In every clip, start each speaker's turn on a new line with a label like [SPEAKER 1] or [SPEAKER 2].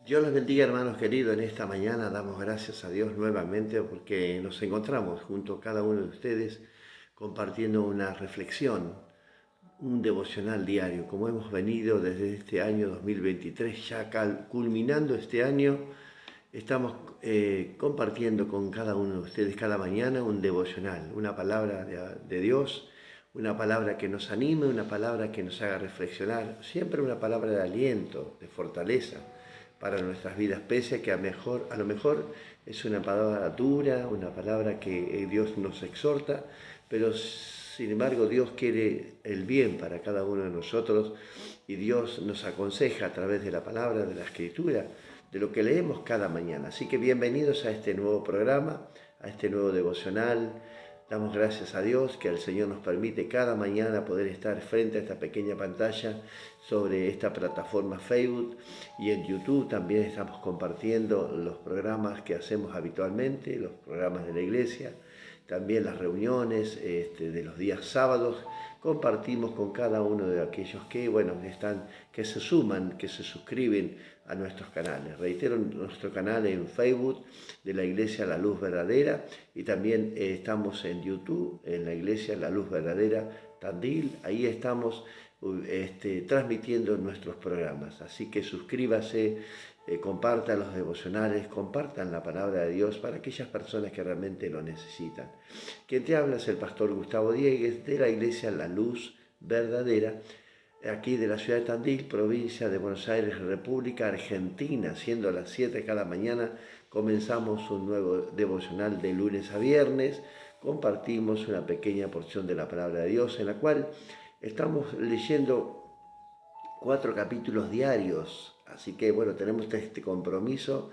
[SPEAKER 1] Dios los bendiga, hermanos queridos. En esta mañana damos gracias a Dios nuevamente porque nos encontramos junto a cada uno de ustedes compartiendo una reflexión, un devocional diario, como hemos venido desde este año 2023, ya culminando este año. Estamos compartiendo con cada uno de ustedes cada mañana un devocional, una palabra de Dios, una palabra que nos anime, una palabra que nos haga reflexionar, siempre una palabra de aliento, de fortaleza para nuestras vidas, pese a que a lo mejor es una palabra dura, una palabra que Dios nos exhorta, pero sin embargo Dios quiere el bien para cada uno de nosotros y Dios nos aconseja a través de la palabra, de la escritura, de lo que leemos cada mañana. Así que bienvenidos a este nuevo programa, a este nuevo devocional. Damos gracias a Dios que el Señor nos permite cada mañana poder estar frente a esta pequeña pantalla sobre esta plataforma Facebook, y en YouTube también estamos compartiendo los programas que hacemos habitualmente, los programas de la iglesia, también las reuniones de los días sábados. Compartimos con cada uno de aquellos que, que se suman, que se suscriben a nuestros canales. Reitero, nuestro canal en Facebook de la Iglesia La Luz Verdadera, y también estamos en YouTube, en la Iglesia La Luz Verdadera Tandil. Ahí estamos transmitiendo nuestros programas. Así que suscríbase, compartan los devocionales, compartan la palabra de Dios para aquellas personas que realmente lo necesitan. Quien te habla es el pastor Gustavo Diegues de la Iglesia La Luz Verdadera, aquí de la ciudad de Tandil, provincia de Buenos Aires, República Argentina. Siendo las 7 cada mañana, comenzamos un nuevo devocional de lunes a viernes. Compartimos una pequeña porción de la palabra de Dios, en la cual estamos leyendo 4 capítulos diarios. Así que tenemos este compromiso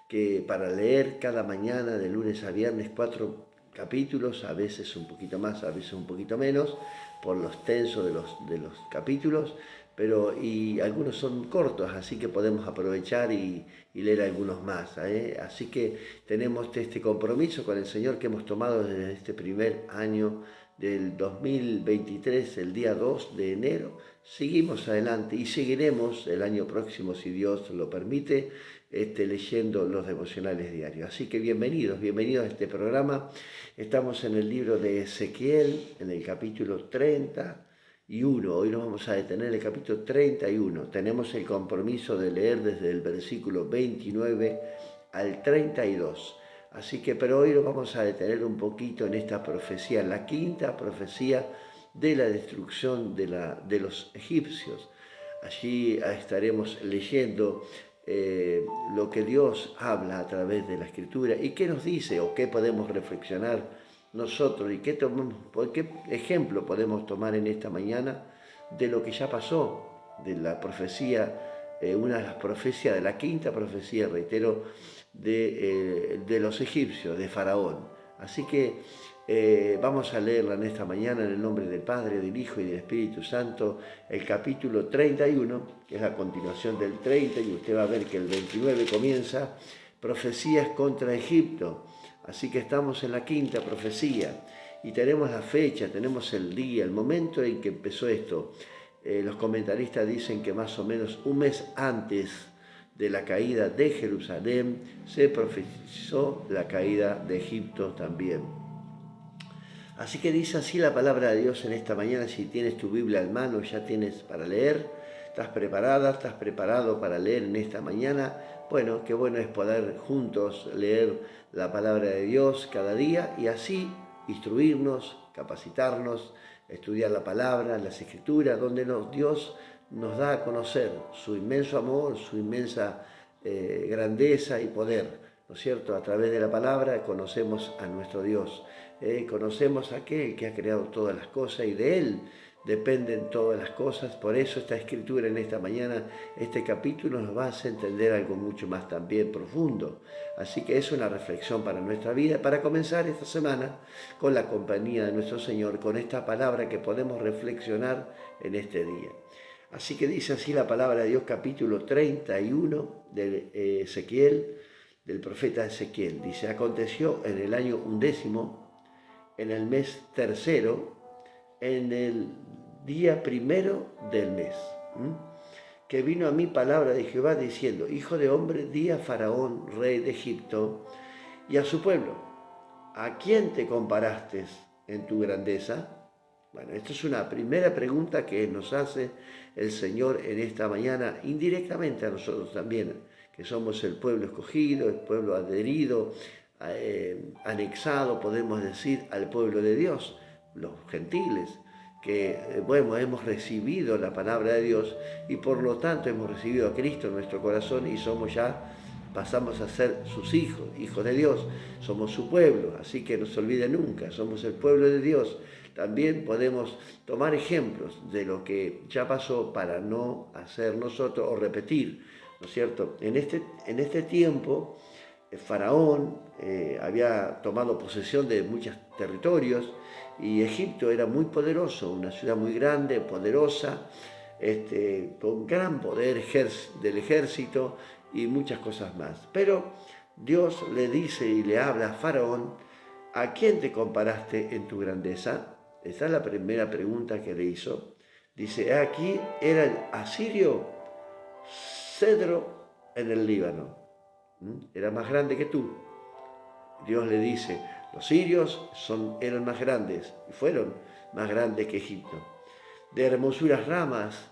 [SPEAKER 1] que para leer cada mañana de lunes a viernes 4 capítulos, a veces un poquito más, a veces un poquito menos, por los tensos de los capítulos, y algunos son cortos, así que podemos aprovechar y leer algunos más. Así que tenemos este compromiso con el Señor que hemos tomado desde este primer año del 2023, el día 2 de enero. Seguimos adelante y seguiremos el año próximo, si Dios lo permite, leyendo los devocionales diarios. Así que bienvenidos a este programa. Estamos en el libro de Ezequiel, en el capítulo 31. Hoy nos vamos a detener en el capítulo 31. Tenemos el compromiso de leer desde el versículo 29 al 32. Así que, pero hoy nos vamos a detener un poquito en esta profecía, la quinta profecía de la destrucción de los egipcios. Allí estaremos leyendo lo que Dios habla a través de la Escritura y qué nos dice o qué podemos reflexionar nosotros y qué ejemplo podemos tomar en esta mañana de lo que ya pasó, de la profecía, una de las profecías, de la quinta profecía, reitero, de los egipcios, de Faraón. Así que vamos a leerla en esta mañana en el nombre del Padre, del Hijo y del Espíritu Santo, el capítulo 31, que es la continuación del 30, y usted va a ver que el 29 comienza profecías contra Egipto. Así que estamos en la quinta profecía y tenemos la fecha, tenemos el día, el momento en que empezó esto. Los comentaristas dicen que más o menos un mes antes de la caída de Jerusalén se profetizó la caída de Egipto también. Así que dice así la palabra de Dios en esta mañana. Si tienes tu Biblia en mano, ya tienes para leer, estás preparada, estás preparado para leer en esta mañana. Bueno, qué bueno es poder juntos leer la palabra de Dios cada día y así instruirnos, capacitarnos, estudiar la palabra, las escrituras, donde Dios nos da a conocer su inmenso amor, su inmensa grandeza y poder, ¿no es cierto? A través de la palabra conocemos a nuestro Dios, conocemos a aquel que ha creado todas las cosas y de Él dependen todas las cosas. Por eso esta escritura en esta mañana, este capítulo nos va a hacer entender algo mucho más también profundo. Así que es una reflexión para nuestra vida, para comenzar esta semana con la compañía de nuestro Señor, con esta palabra que podemos reflexionar en este día. Así que dice así la palabra de Dios, capítulo 31 de Ezequiel, del profeta Ezequiel. Dice: aconteció en el año 11, en el mes tercero, en el día primero del mes, que vino a mí palabra de Jehová diciendo, hijo de hombre, di a Faraón, rey de Egipto, y a su pueblo, ¿a quién te comparaste en tu grandeza? Bueno, esta es una primera pregunta que nos hace el Señor en esta mañana, indirectamente a nosotros también, que somos el pueblo escogido, el pueblo adherido, anexado, podemos decir, al pueblo de Dios, los gentiles, que, bueno, hemos recibido la palabra de Dios y por lo tanto hemos recibido a Cristo en nuestro corazón y pasamos a ser sus hijos, hijos de Dios, somos su pueblo, así que no se olvide nunca, somos el pueblo de Dios. También podemos tomar ejemplos de lo que ya pasó para no hacer nosotros o repetir, ¿no es cierto? En este tiempo, Faraón había tomado posesión de muchos territorios y Egipto era muy poderoso, una ciudad muy grande, poderosa, con gran poder del ejército y muchas cosas más. Pero Dios le dice y le habla a Faraón, ¿a quién te comparaste en tu grandeza? Esa es la primera pregunta que le hizo. Dice, aquí era el asirio cedro en el Líbano. Era más grande que tú. Dios le dice, los sirios eran más grandes y fueron más grandes que Egipto. De hermosuras ramas,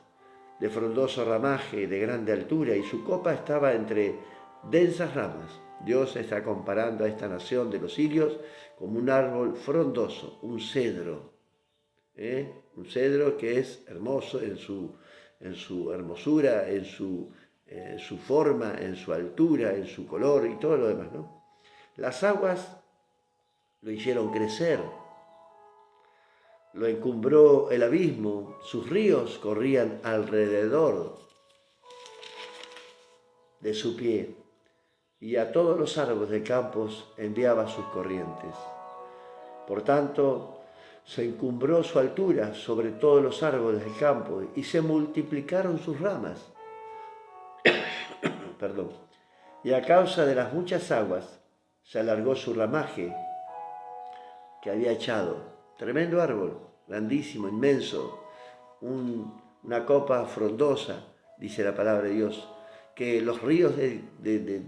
[SPEAKER 1] de frondoso ramaje, de grande altura, y su copa estaba entre densas ramas. Dios está comparando a esta nación de los sirios como un árbol frondoso, un cedro. Un cedro que es hermoso en su hermosura, en su forma, en su altura, en su color y todo lo demás, ¿no? Las aguas lo hicieron crecer, lo encumbró el abismo, sus ríos corrían alrededor de su pie, y a todos los árboles de campos enviaba sus corrientes. Por tanto, se encumbró su altura sobre todos los árboles del campo y se multiplicaron sus ramas. Perdón. Y a causa de las muchas aguas se alargó su ramaje que había echado. Tremendo árbol, grandísimo, inmenso, una copa frondosa, dice la palabra de Dios, que los ríos de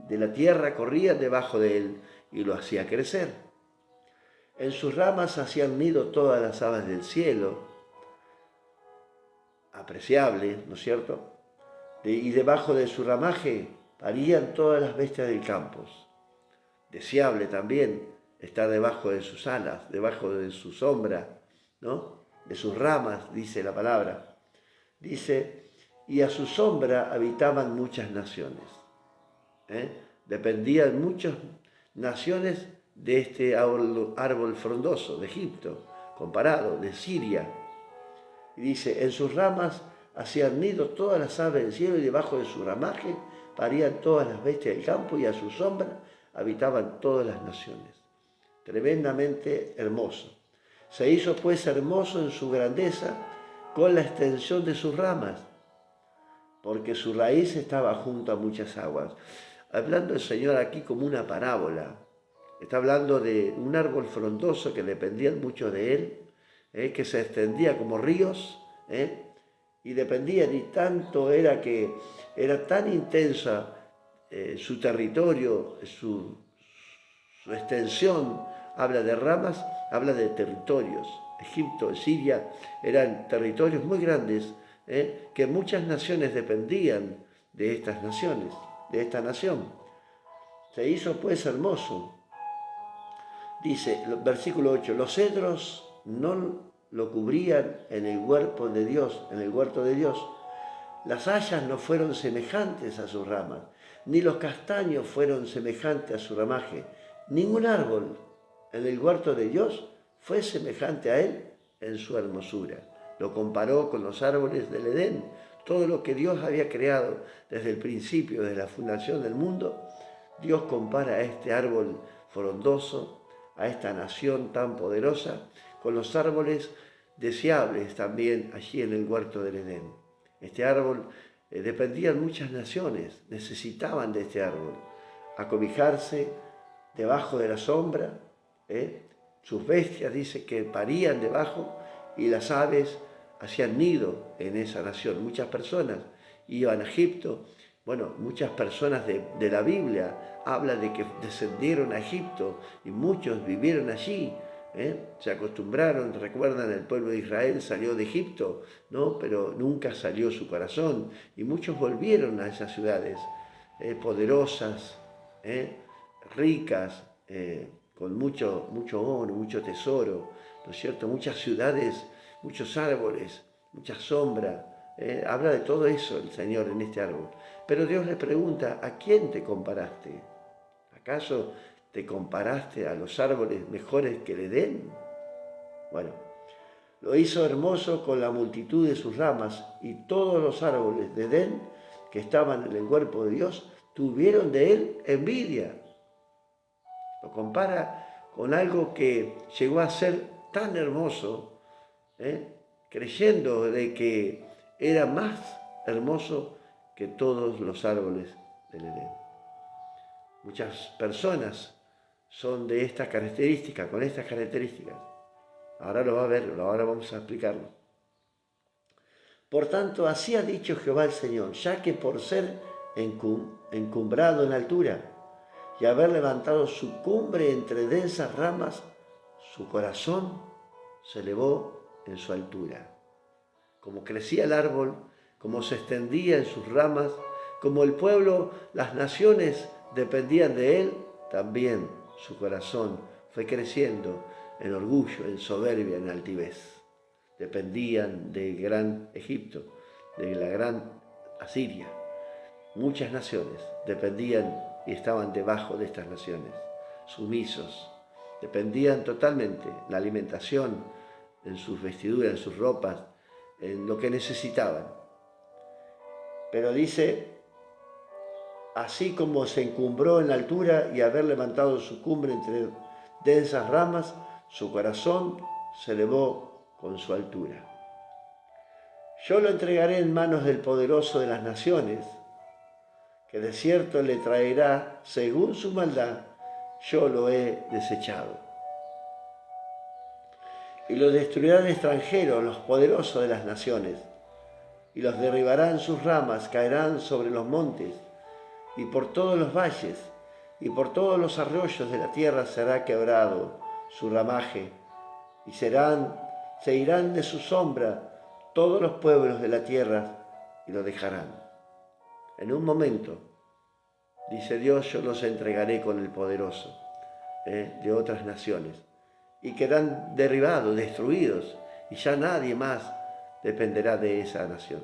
[SPEAKER 1] la tierra corrían debajo de él y lo hacía crecer. En sus ramas hacían nido todas las aves del cielo, apreciable, ¿no es cierto? Y debajo de su ramaje parían todas las bestias del campo. Deseable también estar debajo de sus alas, debajo de su sombra, ¿no? De sus ramas, dice la palabra. Dice, y a su sombra habitaban muchas naciones. Dependían muchas naciones de este árbol frondoso de Egipto, comparado, de Siria. Y dice, en sus ramas hacían nido todas las aves del cielo y debajo de su ramaje parían todas las bestias del campo y a su sombra habitaban todas las naciones. Tremendamente hermoso. Se hizo pues hermoso en su grandeza con la extensión de sus ramas, porque su raíz estaba junto a muchas aguas. Hablando el Señor aquí como una parábola, está hablando de un árbol frondoso que dependían mucho de él, que se extendía como ríos, y dependían, y tanto era que era tan intensa su territorio, su extensión, habla de ramas, habla de territorios. Egipto, Siria, eran territorios muy grandes, que muchas naciones dependían de estas naciones, de esta nación. Se hizo pues hermoso. Dice, versículo 8, los cedros no lo cubrían en el huerto de Dios, Las hayas no fueron semejantes a sus ramas, ni los castaños fueron semejantes a su ramaje. Ningún árbol en el huerto de Dios fue semejante a él en su hermosura. Lo comparó con los árboles del Edén. Todo lo que Dios había creado desde el principio, desde la fundación del mundo, Dios compara a este árbol frondoso, a esta nación tan poderosa, con los árboles deseables también allí en el huerto del Edén. Este árbol dependían muchas naciones, necesitaban de este árbol, acobijarse debajo de la sombra. Sus bestias, dice, que parían debajo y las aves hacían nido en esa nación. Muchas personas iban a Egipto. Bueno, muchas personas de la Biblia hablan de que descendieron a Egipto y muchos vivieron allí. Se acostumbraron, recuerdan, el pueblo de Israel salió de Egipto, ¿no? Pero nunca salió su corazón y muchos volvieron a esas ciudades poderosas, ricas, con mucho oro, mucho tesoro, ¿no es cierto? Muchas ciudades, muchos árboles, mucha sombra. Habla de todo eso el Señor en este árbol. Pero Dios le pregunta, ¿a quién te comparaste? ¿Acaso te comparaste a los árboles mejores que el Edén? Bueno, lo hizo hermoso con la multitud de sus ramas, y todos los árboles de Edén que estaban en el cuerpo de Dios tuvieron de él envidia. Lo compara con algo que llegó a ser tan hermoso, creyendo de que era más hermoso que todos los árboles del Edén. Muchas personas son de estas características, con estas características. Ahora lo va a ver, ahora vamos a explicarlo. Por tanto, así ha dicho Jehová el Señor, ya que por ser encumbrado en altura y haber levantado su cumbre entre densas ramas, su corazón se elevó en su altura. Como crecía el árbol, como se extendía en sus ramas, como el pueblo, las naciones dependían de él, también su corazón fue creciendo en orgullo, en soberbia, en altivez. Dependían del gran Egipto, de la gran Asiria. Muchas naciones dependían y estaban debajo de estas naciones, sumisos. Dependían totalmente la alimentación, en sus vestiduras, en sus ropas, en lo que necesitaban. Pero dice, así como se encumbró en la altura y haber levantado su cumbre entre densas ramas, su corazón se elevó con su altura. Yo lo entregaré en manos del poderoso de las naciones, que de cierto le traerá según su maldad. Yo lo he desechado. Y lo destruirán extranjeros, los poderosos de las naciones, y los derribarán sus ramas, caerán sobre los montes, y por todos los valles, y por todos los arroyos de la tierra será quebrado su ramaje, y se irán de su sombra todos los pueblos de la tierra, y lo dejarán. En un momento, dice Dios, yo los entregaré con el poderoso de otras naciones, y quedarán derribados, destruidos, y ya nadie más dependerá de esa nación.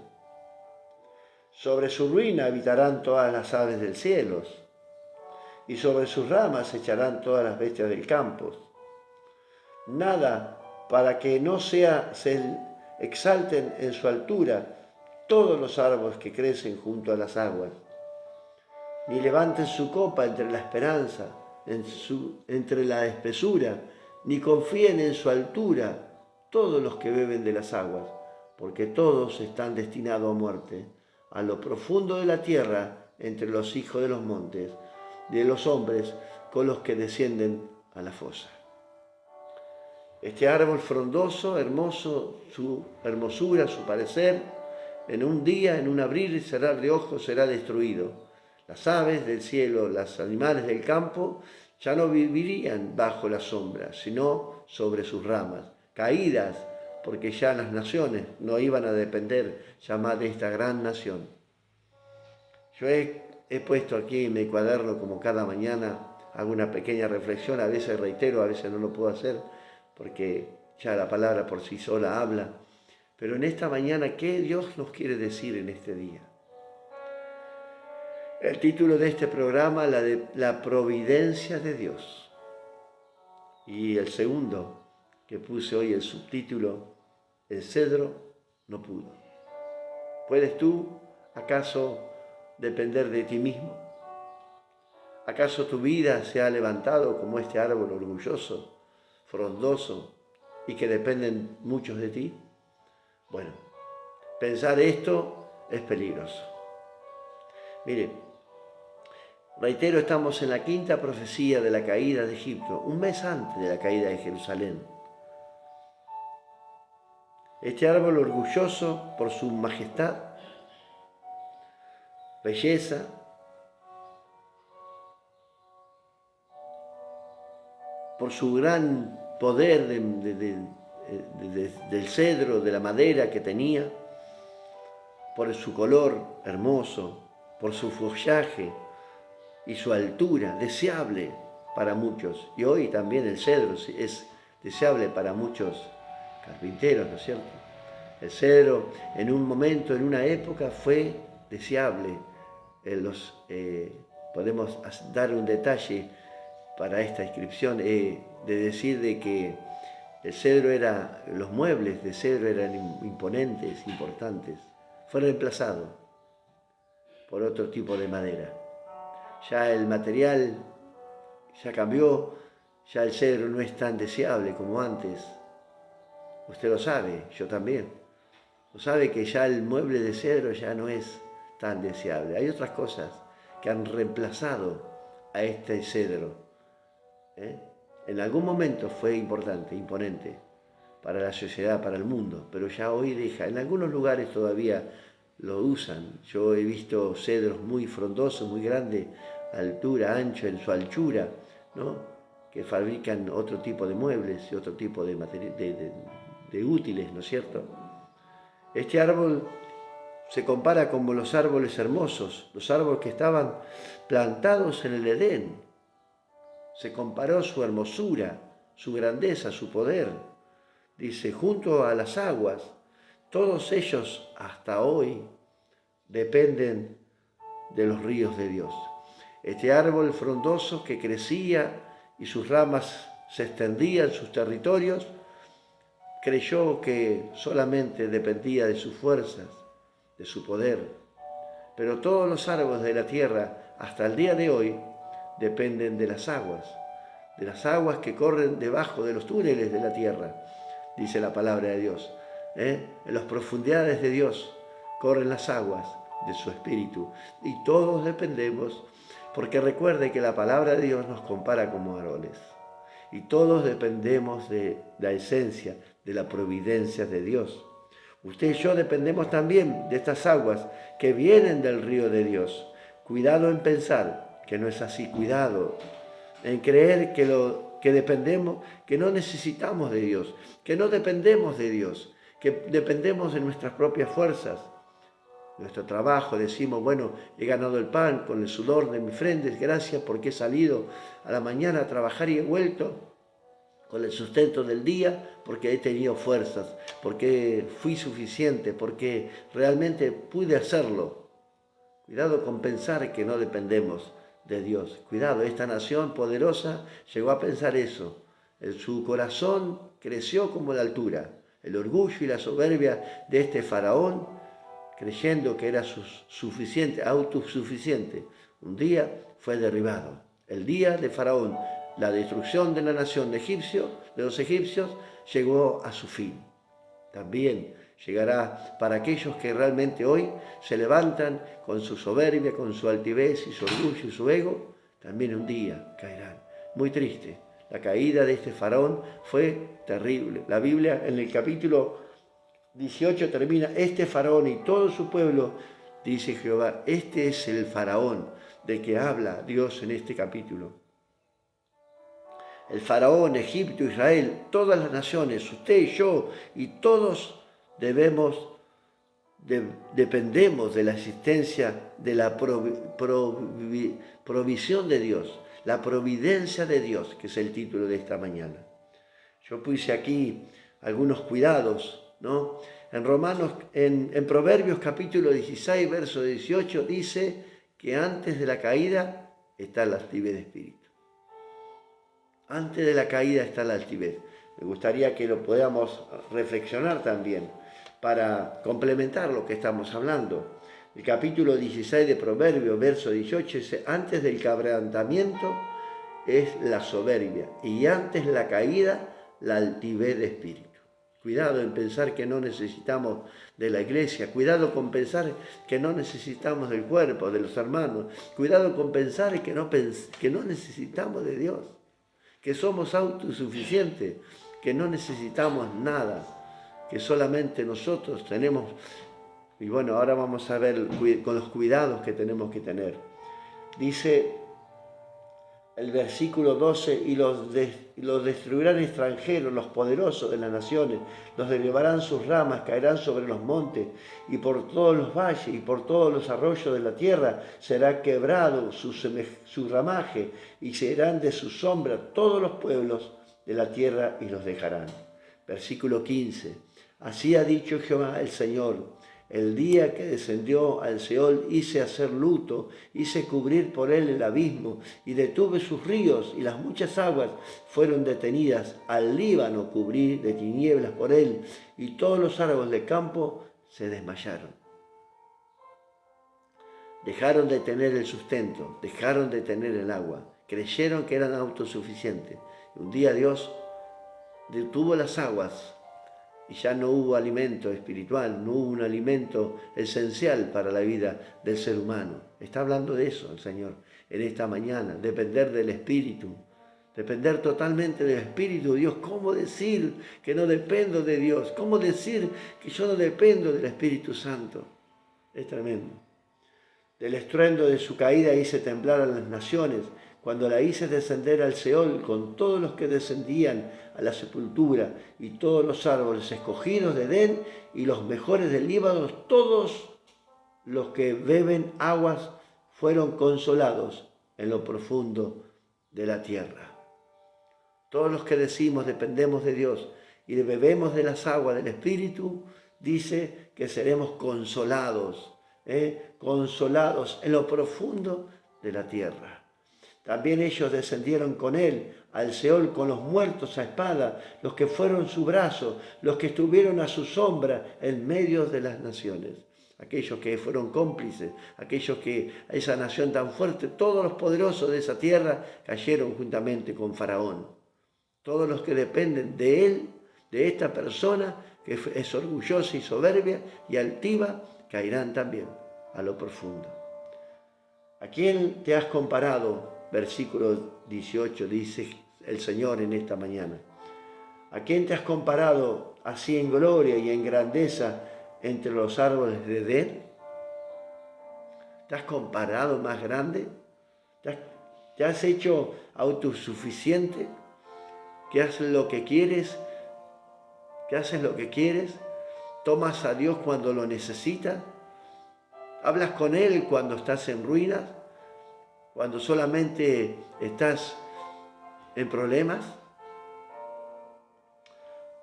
[SPEAKER 1] Sobre su ruina habitarán todas las aves del cielo, y sobre sus ramas echarán todas las bestias del campo. Nada para que no se exalten en su altura todos los árboles que crecen junto a las aguas, ni levanten su copa entre la esperanza, entre la espesura, ni confíen en su altura todos los que beben de las aguas, porque todos están destinados a muerte, a lo profundo de la tierra, entre los hijos de los montes, de los hombres con los que descienden a la fosa. Este árbol frondoso, hermoso, su hermosura, su parecer, en un día, en un abrir y cerrar de ojos será destruido. Las aves del cielo, los animales del campo, ya no vivirían bajo la sombra, sino sobre sus ramas, caídas, porque ya las naciones no iban a depender ya más de esta gran nación. Yo he puesto aquí en mi cuaderno, como cada mañana, hago una pequeña reflexión, a veces reitero, a veces no lo puedo hacer, porque ya la palabra por sí sola habla. Pero en esta mañana, ¿qué Dios nos quiere decir en este día? El título de este programa, la providencia de Dios. Y el segundo, que puse hoy el subtítulo, el cedro no pudo. ¿Puedes tú, acaso, depender de ti mismo? ¿Acaso tu vida se ha levantado como este árbol orgulloso, frondoso y que dependen muchos de ti? Bueno, pensar esto es peligroso. Mire, reitero, estamos en la quinta profecía de la caída de Egipto, un mes antes de la caída de Jerusalén. Este árbol orgulloso por su majestad belleza, por su gran poder del cedro, de la madera que tenía, por su color hermoso, por su follaje y su altura, deseable para muchos. Y hoy también el cedro es deseable para muchos carpinteros, ¿no es cierto? El cedro en un momento, en una época, fue deseable. Podemos dar un detalle para esta inscripción, de decir de que el cedro los muebles de cedro eran imponentes, importantes. Fue reemplazado por otro tipo de madera. Ya el material ya cambió, ya el cedro no es tan deseable como antes. Usted lo sabe, yo también. Lo sabe que ya el mueble de cedro ya no es tan deseable. Hay otras cosas que han reemplazado a este cedro. En algún momento fue importante, imponente para la sociedad, para el mundo, pero ya hoy en algunos lugares todavía lo usan. Yo he visto cedros muy frondosos, muy grandes, altura, ancho, en su anchura, ¿no? Que fabrican otro tipo de muebles y otro tipo de útiles, ¿no es cierto? Este árbol se compara como los árboles hermosos, los árboles que estaban plantados en el Edén. Se comparó su hermosura, su grandeza, su poder. Dice, junto a las aguas, todos ellos hasta hoy dependen de los ríos de Dios. Este árbol frondoso que crecía y sus ramas se extendían en sus territorios, creyó que solamente dependía de sus fuerzas, de su poder. Pero todos los árboles de la tierra, hasta el día de hoy, dependen de las aguas que corren debajo de los túneles de la tierra, dice la palabra de Dios. En las profundidades de Dios corren las aguas de su espíritu y todos dependemos, porque recuerde que la palabra de Dios nos compara como varones y todos dependemos de la esencia, de la providencia de Dios. Usted y yo dependemos también de estas aguas que vienen del río de Dios. Cuidado en pensar que no es así, cuidado en creer que dependemos, que no necesitamos de Dios, que no dependemos de Dios, que dependemos de nuestras propias fuerzas. Nuestro trabajo, decimos, bueno, he ganado el pan con el sudor de mi frente, gracias porque he salido a la mañana a trabajar y he vuelto con el sustento del día, porque he tenido fuerzas, porque fui suficiente, porque realmente pude hacerlo. Cuidado con pensar que no dependemos de Dios. Cuidado, esta nación poderosa llegó a pensar eso. En su corazón creció como la altura. El orgullo y la soberbia de este faraón, creyendo que era suficiente, autosuficiente, un día fue derribado. El día de Faraón, la destrucción de la nación de los egipcios, llegó a su fin. También llegará para aquellos que realmente hoy se levantan con su soberbia, con su altivez y su orgullo y su ego, también un día caerán. Muy triste. La caída de este faraón fue terrible. La Biblia en el capítulo 18 termina, este faraón y todo su pueblo, dice Jehová, este es el faraón de que habla Dios en este capítulo. El faraón, Egipto, Israel, todas las naciones, usted y yo, y todos dependemos de la existencia, de la provisión de Dios, la providencia de Dios, que es el título de esta mañana. Yo puse aquí algunos cuidados, ¿no? En Proverbios capítulo 16, verso 18, dice que antes de la caída está la altivez de espíritu. Antes de la caída está la altivez. Me gustaría que lo podamos reflexionar también para complementar lo que estamos hablando. El capítulo 16 de Proverbios, verso 18, dice, antes del quebrantamiento es la soberbia y antes la caída, la altivez de espíritu. Cuidado en pensar que no necesitamos de la iglesia. Cuidado con pensar que no necesitamos del cuerpo, de los hermanos. Cuidado con pensar que no necesitamos de Dios. Que somos autosuficientes, que no necesitamos nada, que solamente nosotros tenemos Y bueno, ahora vamos a ver con los cuidados que tenemos que tener. Dice el versículo 12, y los destruirán extranjeros, los poderosos de las naciones, los derribarán sus ramas, caerán sobre los montes, y por todos los valles y por todos los arroyos de la tierra será quebrado su ramaje, y serán de su sombra todos los pueblos de la tierra y los dejarán. Versículo 15, así ha dicho Jehová el Señor: el día que descendió al Seol hice hacer luto, hice cubrir por él el abismo, y detuve sus ríos, y las muchas aguas fueron detenidas. Al Líbano cubrí de tinieblas por él, y todos los árboles de campo se desmayaron. Dejaron de tener el sustento, dejaron de tener el agua, creyeron que eran autosuficientes. Un día Dios detuvo las aguas, y ya no hubo alimento espiritual, no hubo un alimento esencial para la vida del ser humano. Está hablando de eso el Señor en esta mañana, depender del Espíritu, depender totalmente del Espíritu de Dios. ¿Cómo decir que no dependo de Dios? ¿Cómo decir que yo no dependo del Espíritu Santo? Es tremendo. Del estruendo de su caída hice temblar a las naciones, cuando la hice descender al Seol con todos los que descendían a la sepultura, y todos los árboles escogidos de Edén y los mejores del Líbano, todos los que beben aguas fueron consolados en lo profundo de la tierra. Todos los que decimos dependemos de Dios y bebemos de las aguas del Espíritu, dice que seremos consolados, consolados en lo profundo de la tierra. También ellos descendieron con él al Seol con los muertos a espada, los que fueron su brazo, los que estuvieron a su sombra en medio de las naciones. Aquellos que fueron cómplices, aquellos que a esa nación tan fuerte, todos los poderosos de esa tierra cayeron juntamente con Faraón. Todos los que dependen de él, de esta persona que es orgullosa y soberbia y altiva, caerán también a lo profundo. ¿A quién te has comparado? Versículo 18 dice el Señor en esta mañana. ¿A quién te has comparado así en gloria y en grandeza entre los árboles de Edén? ¿Te has comparado más grande? ¿Te has hecho autosuficiente? ¿Que haces lo que quieres? ¿Que haces lo que quieres? ¿Tomas a Dios cuando lo necesitas? ¿Hablas con Él cuando estás en ruinas? ¿Cuando solamente estás en problemas?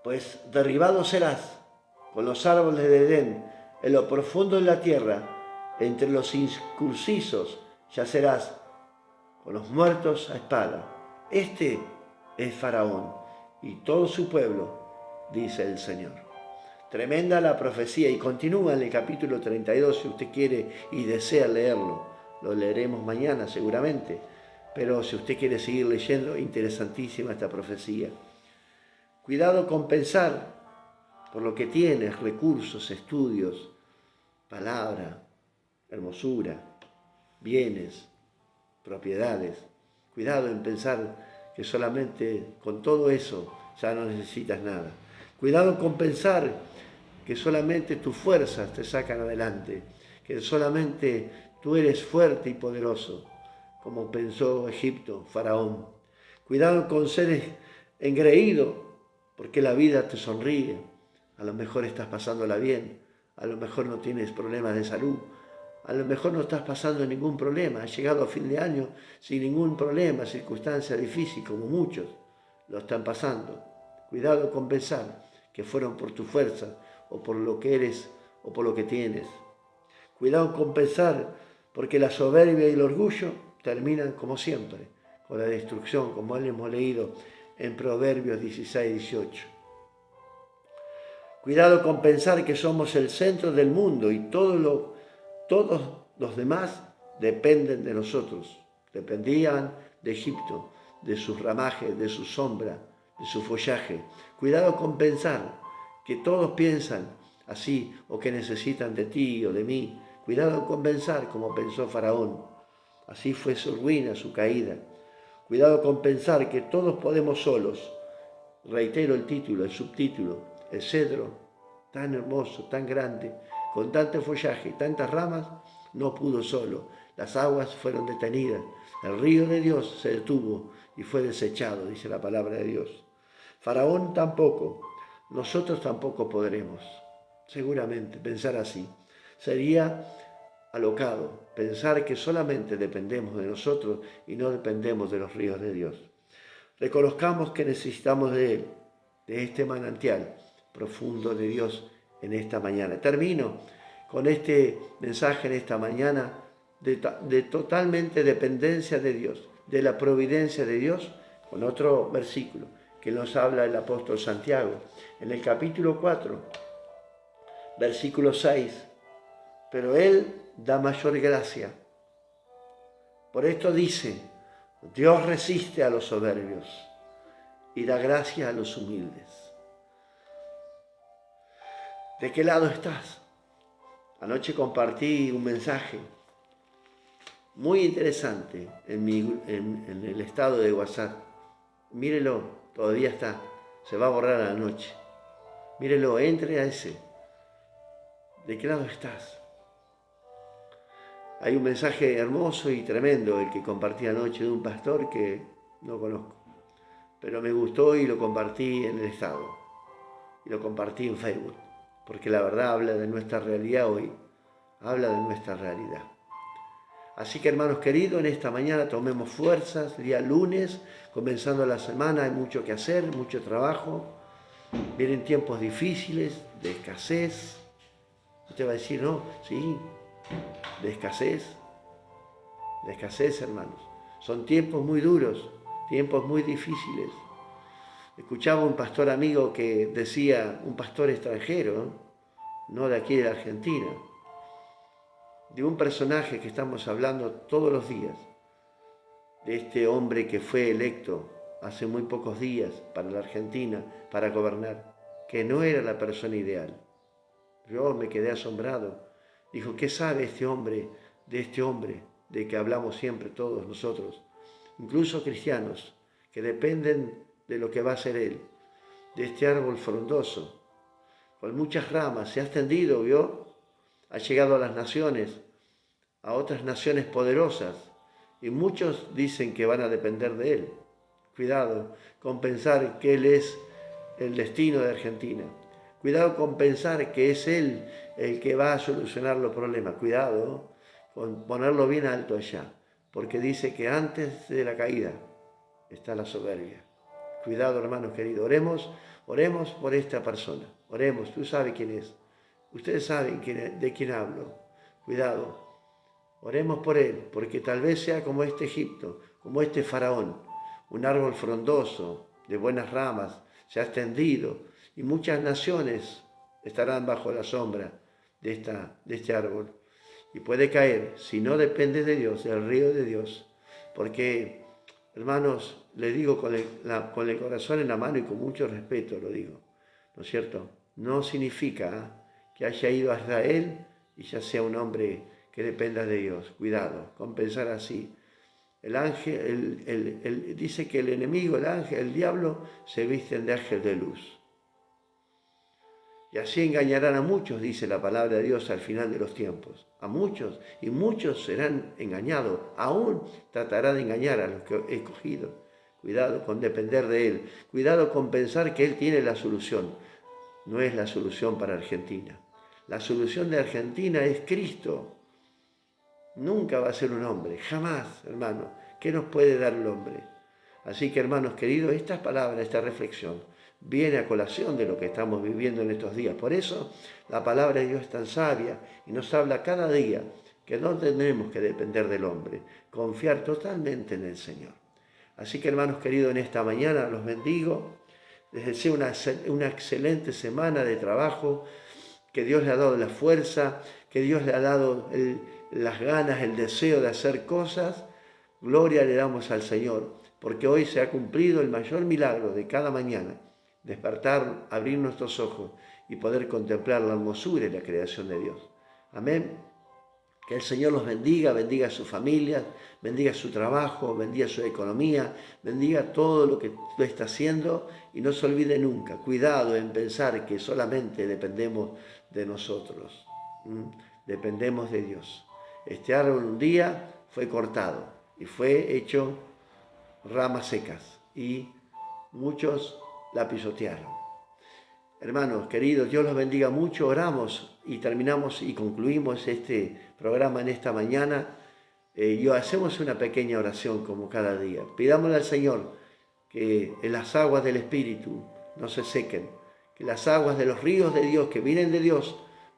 [SPEAKER 1] Pues derribado serás con los árboles de Edén, en lo profundo de la tierra, entre los incircuncisos yacerás con los muertos a espada. Este es Faraón y todo su pueblo, dice el Señor. Tremenda la profecía, y continúa en el capítulo 32, si usted quiere y desea leerlo. Lo leeremos mañana seguramente, pero si usted quiere seguir leyendo, interesantísima esta profecía. Cuidado con pensar por lo que tienes, recursos, estudios, palabra, hermosura, bienes, propiedades. Cuidado en pensar que solamente con todo eso ya no necesitas nada. Cuidado con pensar que solamente tus fuerzas te sacan adelante, que solamente tú eres fuerte y poderoso, como pensó Egipto, Faraón. Cuidado con ser engreído, porque la vida te sonríe. A lo mejor estás pasándola bien, a lo mejor no tienes problemas de salud, a lo mejor no estás pasando ningún problema, has llegado a fin de año sin ningún problema, circunstancia difícil, como muchos lo están pasando. Cuidado con pensar que fueron por tu fuerza, o por lo que eres, o por lo que tienes. Cuidado con pensar, porque la soberbia y el orgullo terminan como siempre, con la destrucción, como hemos leído en Proverbios 16-18. Cuidado con pensar que somos el centro del mundo y todos los demás dependen de nosotros. Dependían de Egipto, de sus ramajes, de su sombra, de su follaje. Cuidado con pensar que todos piensan así o que necesitan de ti o de mí. Cuidado con pensar como pensó Faraón. Así fue su ruina, su caída. Cuidado con pensar que todos podemos solos. Reitero el título, el subtítulo, el cedro tan hermoso, tan grande, Con tanto follaje y tantas ramas, no pudo solo. Las aguas fueron detenidas. El río de Dios se detuvo y fue desechado, dice la palabra de Dios. Faraón tampoco. Nosotros tampoco podremos. Seguramente pensar así. Sería alocado pensar que solamente dependemos de nosotros y no dependemos de los ríos de Dios. Reconozcamos que necesitamos de Él, de este manantial profundo de Dios en esta mañana. Termino con este mensaje en esta mañana de totalmente dependencia de Dios, de la providencia de Dios, con otro versículo que nos habla el apóstol Santiago. En el capítulo 4, versículo 6, pero Él da mayor gracia. Por esto dice, Dios resiste a los soberbios y da gracia a los humildes. ¿De qué lado estás? Anoche compartí un mensaje muy interesante en el estado de WhatsApp. Mírelo, todavía está, se va a borrar a la noche. Mírelo, entre a ese. ¿De qué lado estás? Hay un mensaje hermoso y tremendo, el que compartí anoche de un pastor que no conozco, pero me gustó y lo compartí en el estado, y lo compartí en Facebook, porque la verdad habla de nuestra realidad hoy, habla de nuestra realidad. Así que hermanos queridos, en esta mañana tomemos fuerzas, día lunes, comenzando la semana, hay mucho que hacer, mucho trabajo, vienen tiempos difíciles, de escasez. Usted va a decir, no, sí, de escasez, hermanos. Son tiempos muy duros, tiempos muy difíciles. Escuchaba un pastor amigo que decía, un pastor extranjero, no de aquí de la Argentina, de un personaje que estamos hablando todos los días, de este hombre que fue electo hace muy pocos días para la Argentina, para gobernar, que no era la persona ideal. Yo me quedé asombrado. Dijo, ¿qué sabe este hombre de que hablamos siempre todos nosotros? Incluso cristianos, que dependen de lo que va a hacer él, de este árbol frondoso, con muchas ramas, se ha extendido, ¿vio? Ha llegado a las naciones, a otras naciones poderosas, y muchos dicen que van a depender de él. Cuidado con pensar que él es el destino de Argentina. Cuidado con pensar que es él el que va a solucionar los problemas. Cuidado con ponerlo bien alto allá, porque dice que antes de la caída está la soberbia. Cuidado, hermanos queridos. Oremos por esta persona. Oremos, tú sabes quién es. Ustedes saben de quién hablo. Cuidado. Oremos por él, porque tal vez sea como este Egipto, como este faraón, un árbol frondoso, de buenas ramas, se ha extendido, y muchas naciones estarán bajo la sombra de este árbol. Y puede caer, si no depende de Dios, del río de Dios. Porque, hermanos, les digo con el corazón en la mano y con mucho respeto lo digo, ¿no es cierto? No significa que haya ido a Israel y ya sea un hombre que dependa de Dios. Cuidado con pensar así. El ángel, dice que el enemigo, el ángel, el diablo, se visten de ángel de luz. Y así engañarán a muchos, dice la palabra de Dios al final de los tiempos. A muchos, y muchos serán engañados. Aún tratará de engañar a los que he escogido. Cuidado con depender de Él. Cuidado con pensar que Él tiene la solución. No es la solución para Argentina. La solución de Argentina es Cristo. Nunca va a ser un hombre, jamás, hermano. ¿Qué nos puede dar el hombre? Así que, hermanos queridos, estas palabras, esta reflexión, viene a colación de lo que estamos viviendo en estos días. Por eso, la palabra de Dios es tan sabia y nos habla cada día que no tenemos que depender del hombre, confiar totalmente en el Señor. Así que, hermanos queridos, en esta mañana los bendigo. Les deseo una excelente semana de trabajo, que Dios le ha dado la fuerza, que Dios le ha dado las ganas, el deseo de hacer cosas. Gloria le damos al Señor, porque hoy se ha cumplido el mayor milagro de cada mañana, despertar, abrir nuestros ojos y poder contemplar la hermosura y la creación de Dios. Amén. Que el Señor los bendiga, bendiga a sus familias, bendiga su trabajo, bendiga su economía, bendiga todo lo que lo está haciendo y no se olvide nunca, cuidado en pensar que solamente dependemos de nosotros. Dependemos de Dios. Este árbol un día fue cortado y fue hecho ramas secas y muchos la pisotearon. Hermanos, queridos, Dios los bendiga mucho. Oramos y terminamos y concluimos este programa en esta mañana. Y hacemos una pequeña oración como cada día. Pidámosle al Señor que las aguas del Espíritu no se sequen, que las aguas de los ríos de Dios que vienen de Dios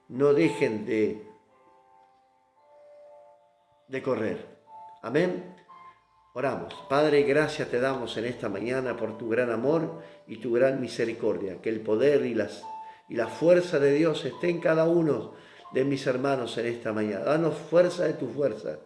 [SPEAKER 1] no dejen de correr. Amén. Oramos. Padre, gracias te damos en esta mañana por tu gran amor y tu gran misericordia. Que el poder y la fuerza de Dios esté en cada uno de mis hermanos en esta mañana. Danos fuerza de tu fuerza.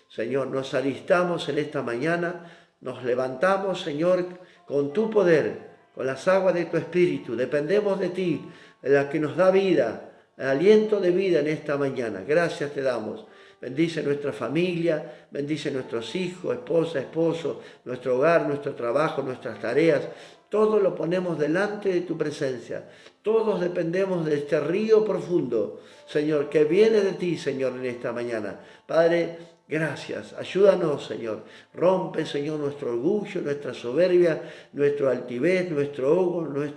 [SPEAKER 1] Señor, nos alistamos en esta mañana, nos levantamos, Señor, con tu poder, con las aguas de tu Espíritu. Dependemos de ti, de la que nos da vida, el aliento de vida en esta mañana. Gracias te damos. Bendice nuestra familia, bendice nuestros hijos, esposa, esposo, nuestro hogar, nuestro trabajo, nuestras tareas. Todo lo ponemos delante de tu presencia. Todos dependemos de este río profundo, Señor, que viene de ti, Señor, en esta mañana. Padre, gracias. Ayúdanos, Señor. Rompe, Señor, nuestro orgullo, nuestra soberbia, nuestro altivez, nuestro orgullo,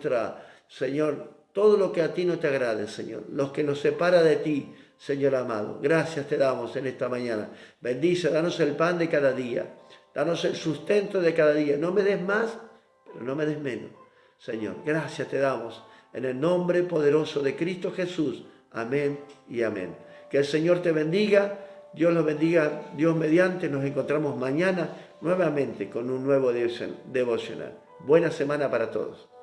[SPEAKER 1] Señor, todo lo que a ti no te agrade, Señor. Los que nos separa de ti, Señor amado. Gracias te damos en esta mañana. Bendice, danos el pan de cada día. Danos el sustento de cada día. No me des más, pero no me des menos. Señor, gracias te damos en el nombre poderoso de Cristo Jesús. Amén y amén. Que el Señor te bendiga. Dios los bendiga. Dios mediante. Nos encontramos mañana nuevamente con un nuevo devocional. Buena semana para todos.